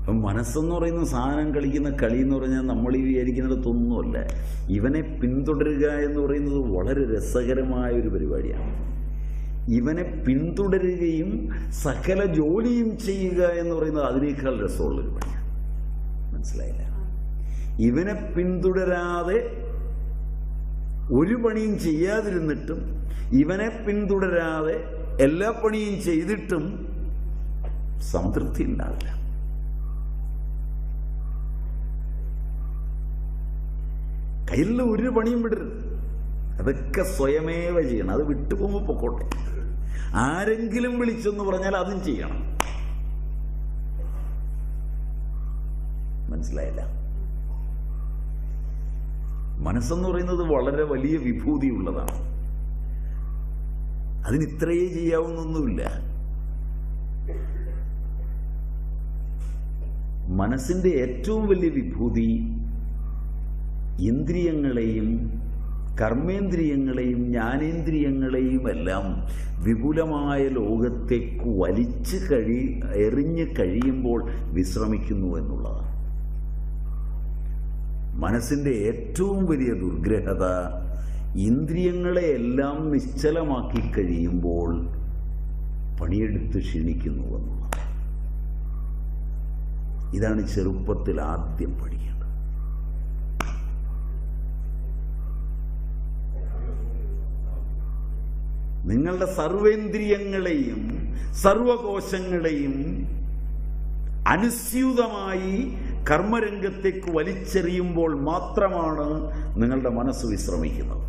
അപ്പം മനസ്സെന്ന് പറയുന്ന സാധനം കളിക്കുന്ന കളി എന്ന് പറഞ്ഞാൽ നമ്മൾ ഈ വിചാരിക്കുന്നിടത്തൊന്നുമല്ല. ഇവനെ പിന്തുടരുക എന്ന് പറയുന്നത് വളരെ രസകരമായ ഒരു പരിപാടിയാണ്. ഇവനെ പിന്തുടരുകയും സകല ജോലിയും ചെയ്യുക എന്ന് പറയുന്നത് അതിനേക്കാൾ രസമുള്ളൊരു പണിയാണ്. മനസ്സിലായില്ല? ഇവനെ പിന്തുടരാതെ ഒരു പണിയും ചെയ്യാതിരുന്നിട്ടും ഇവനെ പിന്തുടരാതെ എല്ലാ പണിയും ചെയ്തിട്ടും സംതൃപ്തി ഉണ്ടാവില്ല. കയ്യിലുള്ള ഒരു പണിയും വിടരുത്. അതൊക്കെ സ്വയമേവ ചെയ്യണം. അത് വിട്ടുപോകുമ്പോൾ പൊക്കോട്ടെ. ആരെങ്കിലും വിളിച്ചെന്ന് പറഞ്ഞാൽ അതും ചെയ്യണം. മനസ്സിലായില്ല? മനസ്സെന്ന് പറയുന്നത് വളരെ വലിയ വിഭൂതിയുള്ളതാണ്. അതിന് ഇത്രയേ ചെയ്യാവുന്നൊന്നുമില്ല. മനസ്സിന്റെ ഏറ്റവും വലിയ വിഭൂതി ഇന്ദ്രിയങ്ങളെയും കർമ്മേന്ദ്രിയങ്ങളെയും ജ്ഞാനേന്ദ്രിയങ്ങളെയും എല്ലാം വിപുലമായ ലോകത്തേക്ക് എറിഞ്ഞ് കഴിയുമ്പോൾ വിശ്രമിക്കുന്നു എന്നുള്ളതാണ്. മനസ്സിന്റെ ഏറ്റവും വലിയ ദുർഗ്രഹത ഇന്ദ്രിയങ്ങളെയെല്ലാം നിശ്ചലമാക്കി കഴിയുമ്പോൾ പണിയെടുത്ത് ക്ഷീണിക്കുന്നു എന്നുള്ളതാണ്. ഇതാണ് ചെറുപ്പത്തിൽ ആദ്യം പഠിക്കേണ്ടത്. നിങ്ങളുടെ സർവേന്ദ്രിയങ്ങളെയും സർവകോശങ്ങളെയും അനുസ്യൂതമായി കർമ്മരംഗത്തേക്ക് വലിച്ചെറിയുമ്പോൾ മാത്രമാണ് നിങ്ങളുടെ മനസ്സ് വിശ്രമിക്കുന്നത്.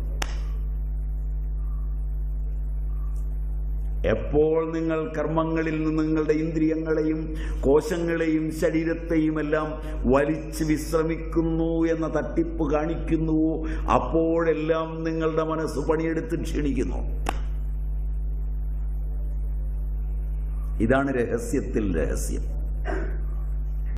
എപ്പോൾ നിങ്ങൾ കർമ്മങ്ങളിൽ നിന്ന് നിങ്ങളുടെ ഇന്ദ്രിയങ്ങളെയും കോശങ്ങളെയും ശരീരത്തെയും എല്ലാം വലിച്ച് വിശ്രമിക്കുന്നു എന്ന തട്ടിപ്പ് കാണിക്കുന്നുവോ അപ്പോഴെല്ലാം നിങ്ങളുടെ മനസ്സ് പണിയെടുത്ത് ക്ഷീണിക്കുന്നു. ഇതാണ് രഹസ്യത്തിൽ രഹസ്യം.